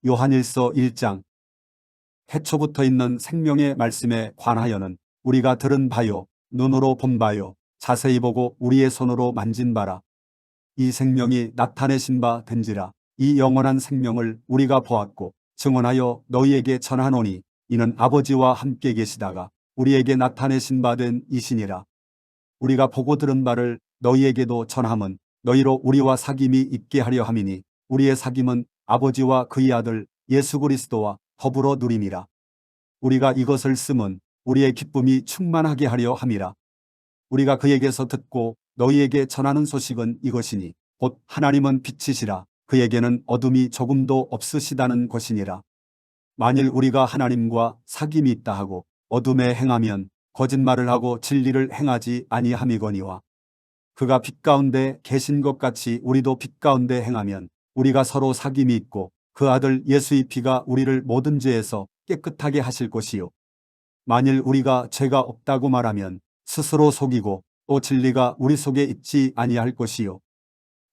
요한일서 1장. 태초부터 있는 생명의 말씀에 관하여는 우리가 들은 바요, 눈으로 본 바요, 자세히 보고 우리의 손으로 만진 바라. 이 생명이 나타내신 바 된지라. 이 영원한 생명을 우리가 보았고 증언하여 너희에게 전하노니 이는 아버지와 함께 계시다가 우리에게 나타내신 바 된 이시니라. 우리가 보고 들은 바를 너희에게도 전함은 너희로 우리와 사귐이 있게 하려 함이니 우리의 사귐은 아버지와 그의 아들 예수 그리스도와 더불어 누림이라. 우리가 이것을 쓰면 우리의 기쁨이 충만하게 하려 함이라. 우리가 그에게서 듣고 너희에게 전하는 소식은 이것이니 곧 하나님은 빛이시라. 그에게는 어둠이 조금도 없으시다는 것이니라. 만일 우리가 하나님과 사귐이 있다 하고 어둠에 행하면 거짓말을 하고 진리를 행하지 아니함이거니와 그가 빛 가운데 계신 것 같이 우리도 빛 가운데 행하면 우리가 서로 사귐이 있고 그 아들 예수의 피가 우리를 모든 죄에서 깨끗하게 하실 것이요. 만일 우리가 죄가 없다고 말하면 스스로 속이고 또 진리가 우리 속에 있지 아니할 것이요.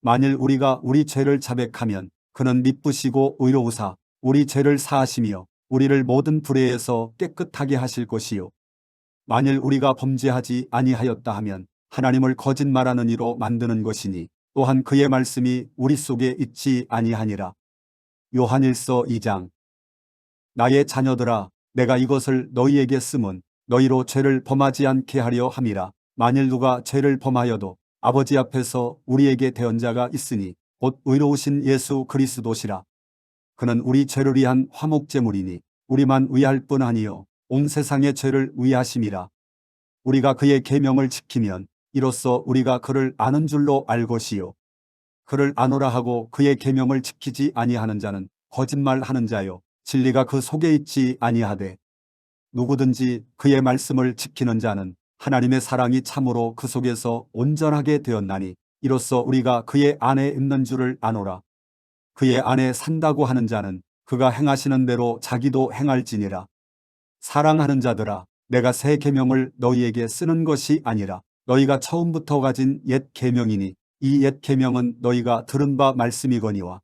만일 우리가 우리 죄를 자백하면 그는 미쁘시고 의로우사 우리 죄를 사하시며 우리를 모든 불의에서 깨끗하게 하실 것이요. 만일 우리가 범죄하지 아니하였다 하면 하나님을 거짓말하는 이로 만드는 것이니 또한 그의 말씀이 우리 속에 있지 아니하니라. 요한일서 2장. 나의 자녀들아, 내가 이것을 너희에게 쓰면 너희로 죄를 범하지 않게 하려 함이라. 만일 누가 죄를 범하여도 아버지 앞에서 우리에게 대언자가 있으니 곧 의로우신 예수 그리스도시라. 그는 우리 죄를 위한 화목제물이니 우리만 위할 뿐 아니요 온 세상의 죄를 위하심이라. 우리가 그의 계명을 지키면 이로써 우리가 그를 아는 줄로 알 것이요. 그를 아노라 하고 그의 계명을 지키지 아니하는 자는 거짓말하는 자요 진리가 그 속에 있지 아니하되 누구든지 그의 말씀을 지키는 자는 하나님의 사랑이 참으로 그 속에서 온전하게 되었나니 이로써 우리가 그의 안에 있는 줄을 아노라. 그의 안에 산다고 하는 자는 그가 행하시는 대로 자기도 행할지니라. 사랑하는 자들아, 내가 새 계명을 너희에게 쓰는 것이 아니라 너희가 처음부터 가진 옛 계명이니 이 옛 계명은 너희가 들은 바 말씀이거니와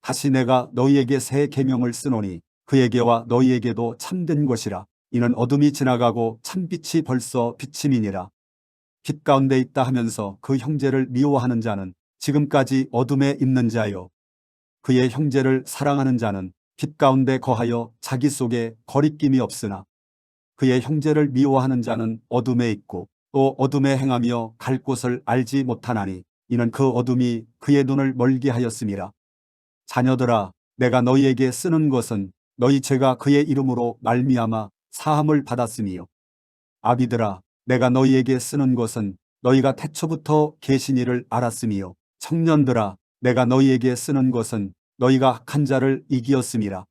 다시 내가 너희에게 새 계명을 쓰노니 그에게와 너희에게도 참된 것이라. 이는 어둠이 지나가고 참빛이 벌써 비침이니라. 빛 가운데 있다 하면서 그 형제를 미워하는 자는 지금까지 어둠에 있는 자요. 그의 형제를 사랑하는 자는 빛 가운데 거하여 자기 속에 거리낌이 없으나 그의 형제를 미워하는 자는 어둠에 있고 또 어둠에 행하며 갈 곳을 알지 못하나니 이는 그 어둠이 그의 눈을 멀게 하였음이라. 자녀들아, 내가 너희에게 쓰는 것은 너희 죄가 그의 이름으로 말미암아 사함을 받았음이요. 아비들아, 내가 너희에게 쓰는 것은 너희가 태초부터 계신 이를 알았음이요. 청년들아, 내가 너희에게 쓰는 것은 너희가 악한 자를 이기었음이라.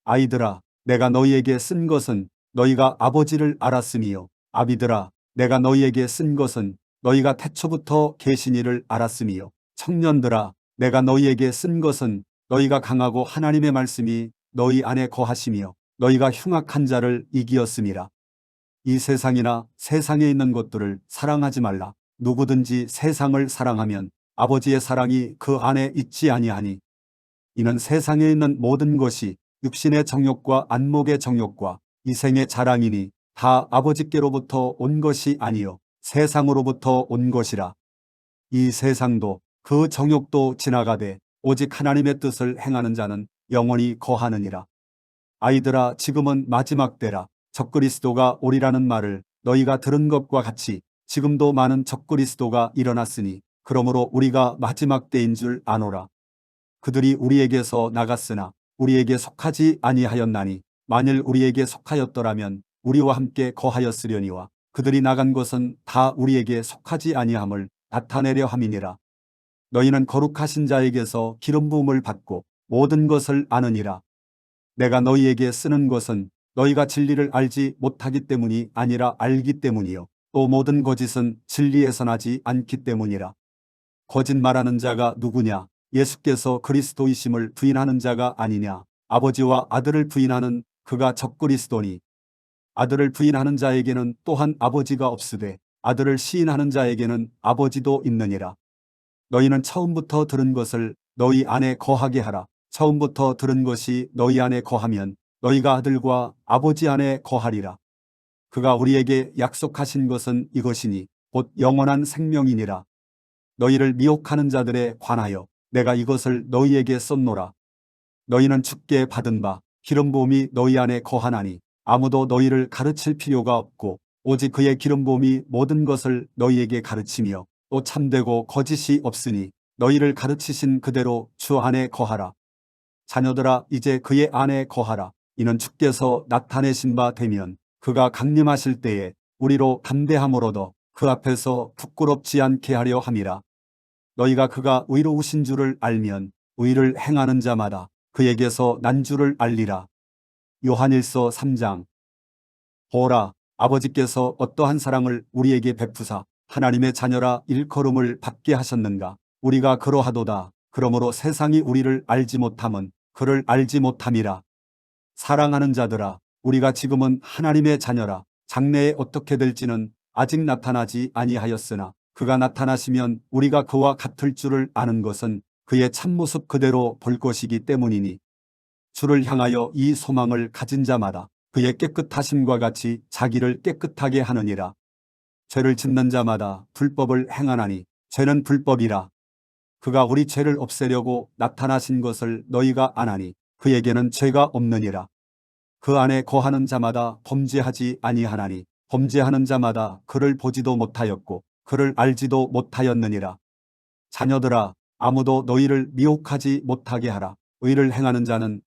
아이들아, 내가 너희에게 쓴 것은 너희가 아버지를 알았음이요. 아비들아, 내가 너희에게 쓴 것은 너희가 태초부터 계신 이를 알았음이요. 청년들아, 내가 너희에게 쓴 것은 너희가 강하고 하나님의 말씀이 너희 안에 거하시며 너희가 흉악한 자를 이기었음이라. 이 세상이나 세상에 있는 것들을 사랑하지 말라. 누구든지 세상을 사랑하면 아버지의 사랑이 그 안에 있지 아니하니 이는 세상에 있는 모든 것이 육신의 정욕과 안목의 정욕과 이생의 자랑이니 다 아버지께로부터 온 것이 아니요 세상으로부터 온 것이라. 이 세상도 그 정욕도 지나가되 오직 하나님의 뜻을 행하는 자는 영원히 거하느니라. 아이들아, 지금은 마지막 때라. 적그리스도가 오리라는 말을 너희가 들은 것과 같이 지금도 많은 적그리스도가 일어났으니 그러므로 우리가 마지막 때인 줄 아노라. 그들이 우리에게서 나갔으나 우리에게 속하지 아니하였나니 만일 우리에게 속하였더라면 우리와 함께 거하였으려니와 그들이 나간 것은 다 우리에게 속하지 아니함을 나타내려 함이니라. 너희는 거룩하신 자에게서 기름 부음을 받고 모든 것을 아느니라. 내가 너희에게 쓰는 것은 너희가 진리를 알지 못하기 때문이 아니라 알기 때문이요 또 모든 거짓은 진리에서 나지 않기 때문이라. 거짓말하는 자가 누구냐? 예수께서 그리스도이심을 부인하는 자가 아니냐? 아버지와 아들을 부인하는 그가 적그리스도니 아들을 부인하는 자에게는 또한 아버지가 없으되 아들을 시인하는 자에게는 아버지도 있느니라. 너희는 처음부터 들은 것을 너희 안에 거하게 하라. 처음부터 들은 것이 너희 안에 거하면 너희가 아들과 아버지 안에 거하리라. 그가 우리에게 약속하신 것은 이것이니 곧 영원한 생명이니라. 너희를 미혹하는 자들에 관하여 내가 이것을 너희에게 썼노라. 너희는 주께 받은 바 기름 부음이 너희 안에 거하나니 아무도 너희를 가르칠 필요가 없고 오직 그의 기름 부음이 모든 것을 너희에게 가르치며 또 참되고 거짓이 없으니 너희를 가르치신 그대로 주 안에 거하라. 자녀들아 이제 그의 안에 거하라. 이는 주께서 나타내신 바 되면 그가 강림하실 때에 우리로 담대함을 얻어 그 앞에서 부끄럽지 않게 하려 함이라. 너희가 그가 의로우신 줄을 알면 의를 행하는 자마다 그에게서 난 줄을 알리라. 요한일서 3장. 보라, 아버지께서 어떠한 사랑을 우리에게 베푸사 하나님의 자녀라 일컬음을 받게 하셨는가. 우리가 그러하도다. 그러므로 세상이 우리를 알지 못함은 그를 알지 못함이라. 사랑하는 자들아, 우리가 지금은 하나님의 자녀라. 장래에 어떻게 될지는 아직 나타나지 아니하였으나 그가 나타나시면 우리가 그와 같을 줄을 아는 것은 그의 참모습 그대로 볼 것이기 때문이니 주를 향하여 이 소망을 가진 자마다 그의 깨끗하심과 같이 자기를 깨끗하게 하느니라. 죄를 짓는 자마다 불법을 행하나니 죄는 불법이라. 그가 우리 죄를 없애려고 나타나신 것을 너희가 아나니 그에게는 죄가 없느니라. 그 안에 거하는 자마다 범죄하지 아니하나니 범죄하는 자마다 그를 보지도 못하였고 그를 알지도 못하였느니라. 자녀들아, 아무도 너희를 미혹하지 못하게 하라. 의를 행하는 자는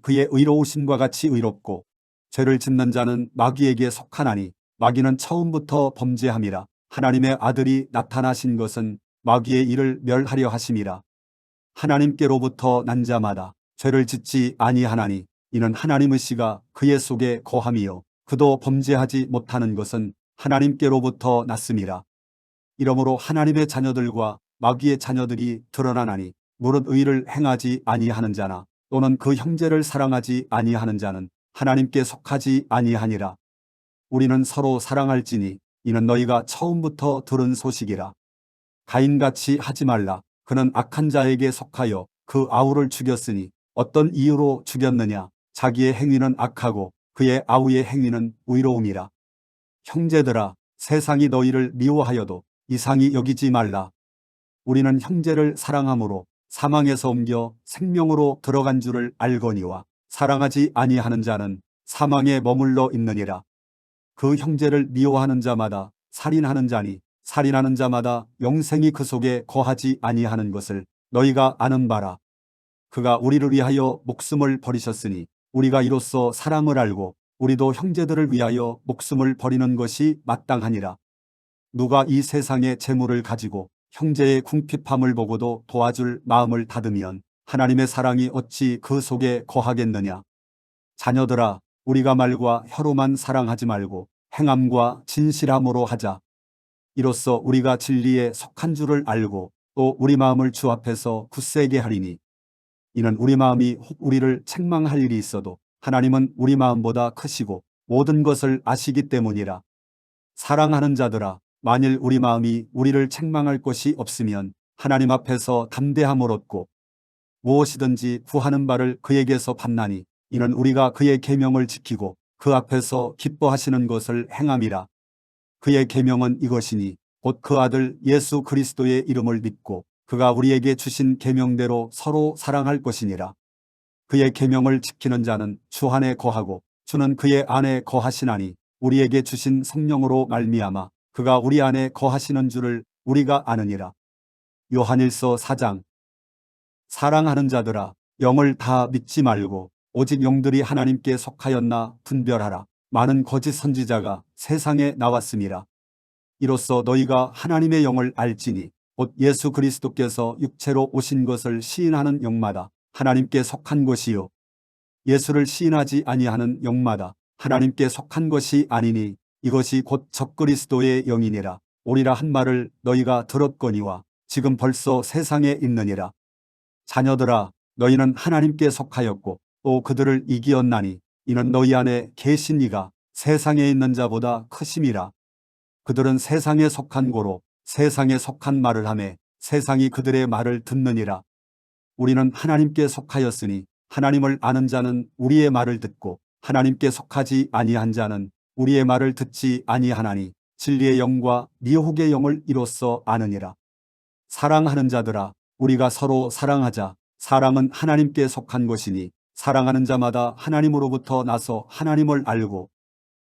그의 의로우심과 같이 의롭고 죄를 짓는 자는 마귀에게 속하나니 마귀는 처음부터 범죄함이라. 하나님의 아들이 나타나신 것은 마귀의 일을 멸하려 하심이라. 하나님께로부터 난 자마다 죄를 짓지 아니하나니 이는 하나님의 씨가 그의 속에 거함이요 그도 범죄하지 못하는 것은 하나님께로부터 났음이라. 이러므로 하나님의 자녀들과 마귀의 자녀들이 드러나나니 무릇 의를 행하지 아니하는 자나 또는 그 형제를 사랑하지 아니하는 자는 하나님께 속하지 아니하니라. 우리는 서로 사랑할지니 이는 너희가 처음부터 들은 소식이라. 가인같이 하지 말라. 그는 악한 자에게 속하여 그 아우를 죽였으니 어떤 이유로 죽였느냐. 자기의 행위는 악하고 그의 아우의 행위는 의로움이라. 형제들아, 세상이 너희를 미워하여도 이상히 여기지 말라. 우리는 형제를 사랑함으로 사망에서 옮겨 생명으로 들어간 줄을 알거니와 사랑하지 아니하는 자는 사망에 머물러 있느니라. 그 형제를 미워하는 자마다 살인하는 자니 살인하는 자마다 영생이 그 속에 거하지 아니하는 것을 너희가 아는 바라. 그가 우리를 위하여 목숨을 버리셨으니 우리가 이로써 사랑을 알고 우리도 형제들을 위하여 목숨을 버리는 것이 마땅하니라. 누가 이 세상의 재물을 가지고 형제의 궁핍함을 보고도 도와줄 마음을 닫으면 하나님의 사랑이 어찌 그 속에 거하겠느냐. 자녀들아, 우리가 말과 혀로만 사랑하지 말고 행함과 진실함으로 하자. 이로써 우리가 진리에 속한 줄을 알고 또 우리 마음을 주 앞에서 굳세게 하리니 이는 우리 마음이 혹 우리를 책망할 일이 있어도 하나님은 우리 마음보다 크시고 모든 것을 아시기 때문이라. 사랑하는 자들아, 만일 우리 마음이 우리를 책망할 것이 없으면 하나님 앞에서 담대함을 얻고 무엇이든지 구하는 바를 그에게서 받나니 이는 우리가 그의 계명을 지키고 그 앞에서 기뻐하시는 것을 행함이라. 그의 계명은 이것이니 곧 그 아들 예수 그리스도의 이름을 믿고 그가 우리에게 주신 계명대로 서로 사랑할 것이니라. 그의 계명을 지키는 자는 주 안에 거하고 주는 그의 안에 거하시나니 우리에게 주신 성령으로 말미암아 그가 우리 안에 거하시는 줄을 우리가 아느니라. 요한일서 4장. 사랑하는 자들아, 영을 다 믿지 말고 오직 영들이 하나님께 속하였나 분별하라. 많은 거짓 선지자가 세상에 나왔음이라. 이로써 너희가 하나님의 영을 알지니 곧 예수 그리스도께서 육체로 오신 것을 시인하는 영마다 하나님께 속한 것이요 예수를 시인하지 아니하는 영마다 하나님께 속한 것이 아니니 이것이 곧 적그리스도의 영이니라. 오리라 한 말을 너희가 들었거니와 지금 벌써 세상에 있느니라. 자녀들아, 너희는 하나님께 속하였고 또 그들을 이기었나니 이는 너희 안에 계신 이가 세상에 있는 자보다 크심이라. 그들은 세상에 속한 고로 세상에 속한 말을 하매 세상이 그들의 말을 듣느니라. 우리는 하나님께 속하였으니 하나님을 아는 자는 우리의 말을 듣고 하나님께 속하지 아니한 자는 우리의 말을 듣지 아니하나니 진리의 영과 미혹의 영을 이로써 아느니라. 사랑하는 자들아, 우리가 서로 사랑하자. 사랑은 하나님께 속한 것이니 사랑하는 자마다 하나님으로부터 나서 하나님을 알고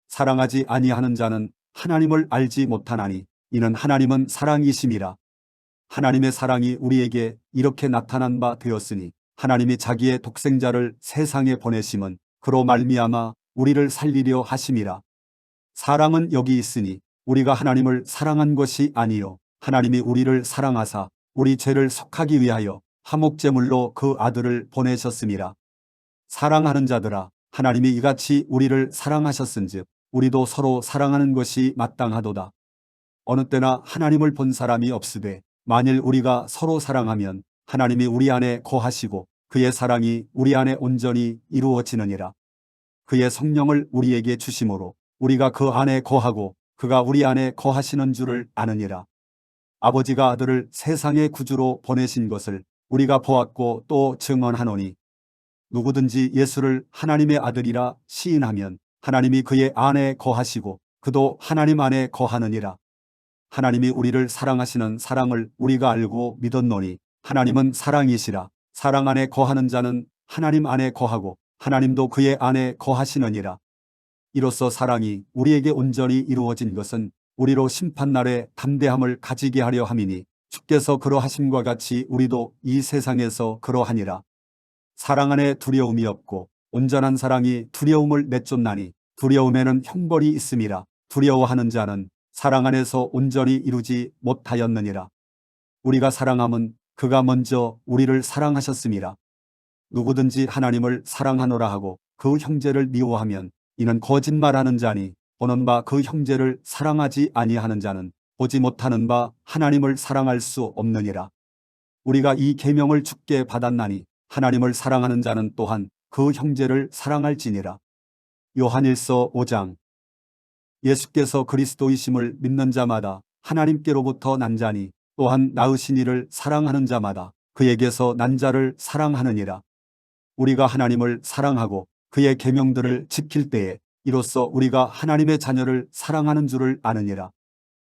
사랑하지 아니하는 자는 하나님을 알지 못하나니 이는 하나님은 사랑이심이라. 하나님의 사랑이 우리에게 이렇게 나타난 바 되었으니 하나님이 자기의 독생자를 세상에 보내심은 그로 말미암아 우리를 살리려 하심이라. 사랑은 여기 있으니 우리가 하나님을 사랑한 것이 아니요 하나님이 우리를 사랑하사 우리 죄를 속하기 위하여 화목제물로 그 아들을 보내셨음이라. 사랑하는 자들아, 하나님이 이같이 우리를 사랑하셨은즉 우리도 서로 사랑하는 것이 마땅하도다. 어느 때나 하나님을 본 사람이 없으되 만일 우리가 서로 사랑하면 하나님이 우리 안에 거하시고 그의 사랑이 우리 안에 온전히 이루어지느니라. 그의 성령을 우리에게 주심으로 우리가 그 안에 거하고 그가 우리 안에 거하시는 줄을 아느니라. 아버지가 아들을 세상의 구주로 보내신 것을 우리가 보았고 또 증언하노니 누구든지 예수를 하나님의 아들이라 시인하면 하나님이 그의 안에 거하시고 그도 하나님 안에 거하느니라. 하나님이 우리를 사랑하시는 사랑을 우리가 알고 믿었노니 하나님은 사랑이시라. 사랑 안에 거하는 자는 하나님 안에 거하고 하나님도 그의 안에 거하시느니라. 이로써 사랑이 우리에게 온전히 이루어진 것은 우리로 심판날에 담대함을 가지게 하려 함이니 주께서 그러하심과 같이 우리도 이 세상에서 그러하니라. 사랑 안에 두려움이 없고 온전한 사랑이 두려움을 내쫓나니 두려움에는 형벌이 있음이라. 두려워하는 자는 사랑 안에서 온전히 이루지 못하였느니라. 우리가 사랑함은 그가 먼저 우리를 사랑하셨음이라. 누구든지 하나님을 사랑하노라 하고 그 형제를 미워하면 이는 거짓말하는 자니 보는 바 그 형제를 사랑하지 아니하는 자는 보지 못하는 바 하나님을 사랑할 수 없느니라. 우리가 이 계명을 주께 받았나니 하나님을 사랑하는 자는 또한 그 형제를 사랑할지니라. 요한일서 5장. 예수께서 그리스도이심을 믿는 자마다 하나님께로부터 난 자니 또한 낳으신 이를 사랑하는 자마다 그에게서 난 자를 사랑하느니라. 우리가 하나님을 사랑하고 그의 계명들을 지킬 때에 이로써 우리가 하나님의 자녀를 사랑하는 줄을 아느니라.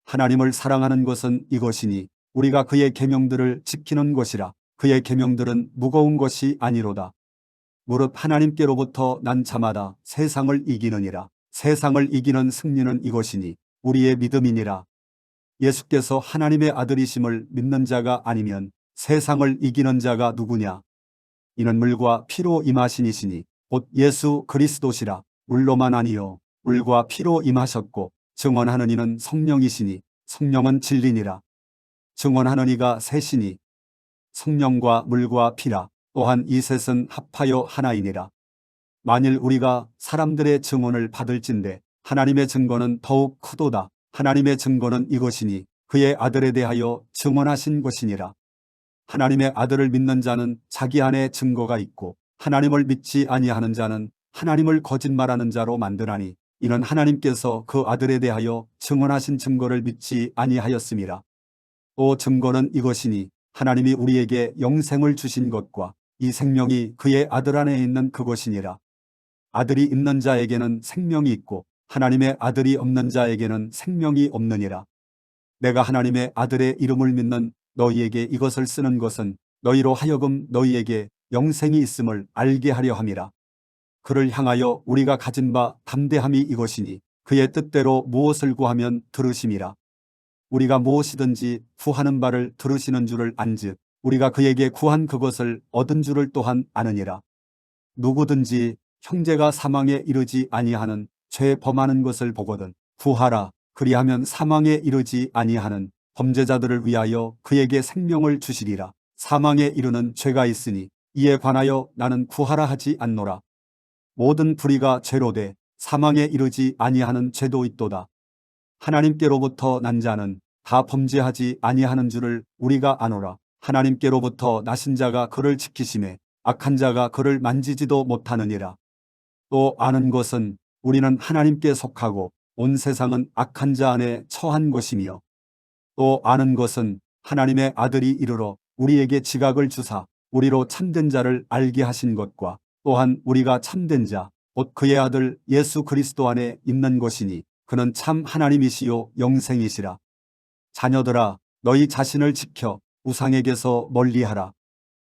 하나님을 사랑하는 것은 이것이니 우리가 그의 계명들을 지키는 것이라. 그의 계명들은 무거운 것이 아니로다. 무릇 하나님께로부터 난 자마다 세상을 이기느니라. 세상을 이기는 승리는 이것이니 우리의 믿음이니라. 예수께서 하나님의 아들이심을 믿는 자가 아니면 세상을 이기는 자가 누구냐? 이는 물과 피로 임하신 이시니 곧 예수 그리스도시라. 물로만 아니요 물과 피로 임하셨고 증언하는 이는 성령이시니 성령은 진리니라. 증언하는 이가 셋이니 성령과 물과 피라. 또한 이 셋은 합하여 하나이니라. 만일 우리가 사람들의 증언을 받을진대 하나님의 증거는 더욱 크도다. 하나님의 증거는 이것이니 그의 아들에 대하여 증언하신 것이니라. 하나님의 아들을 믿는 자는 자기 안에 증거가 있고 하나님을 믿지 아니하는 자는 하나님을 거짓말하는 자로 만드나니 이는 하나님께서 그 아들에 대하여 증언하신 증거를 믿지 아니하였음이라. 또 증거는 이것이니 하나님이 우리에게 영생을 주신 것과 이 생명이 그의 아들 안에 있는 그것이니라. 아들이 있는 자에게는 생명이 있고 하나님의 아들이 없는 자에게는 생명이 없느니라. 내가 하나님의 아들의 이름을 믿는 너희에게 이것을 쓰는 것은 너희로 하여금 너희에게 영생이 있음을 알게 하려 함이라. 그를 향하여 우리가 가진 바 담대함이 이것이니 그의 뜻대로 무엇을 구하면 들으심이라. 우리가 무엇이든지 구하는 바를 들으시는 줄을 안즉 우리가 그에게 구한 그것을 얻은 줄을 또한 아느니라. 누구든지 형제가 사망에 이르지 아니하는 죄 범하는 것을 보거든 구하라. 그리하면 사망에 이르지 아니하는 범죄자들을 위하여 그에게 생명을 주시리라. 사망에 이르는 죄가 있으니 이에 관하여 나는 구하라 하지 않노라. 모든 불의가 죄로 돼 사망에 이르지 아니하는 죄도 있도다. 하나님께로부터 난 자는 다 범죄하지 아니하는 줄을 우리가 아노라. 하나님께로부터 나신 자가 그를 지키심에 악한 자가 그를 만지지도 못하느니라. 또 아는 것은 우리는 하나님께 속하고 온 세상은 악한 자 안에 처한 것이며 또 아는 것은 하나님의 아들이 이르러 우리에게 지각을 주사 우리로 참된 자를 알게 하신 것과 또한 우리가 참된 자, 곧 그의 아들 예수 그리스도 안에 있는 것이니 그는 참 하나님이시요 영생이시라. 자녀들아, 너희 자신을 지켜 우상에게서 멀리하라.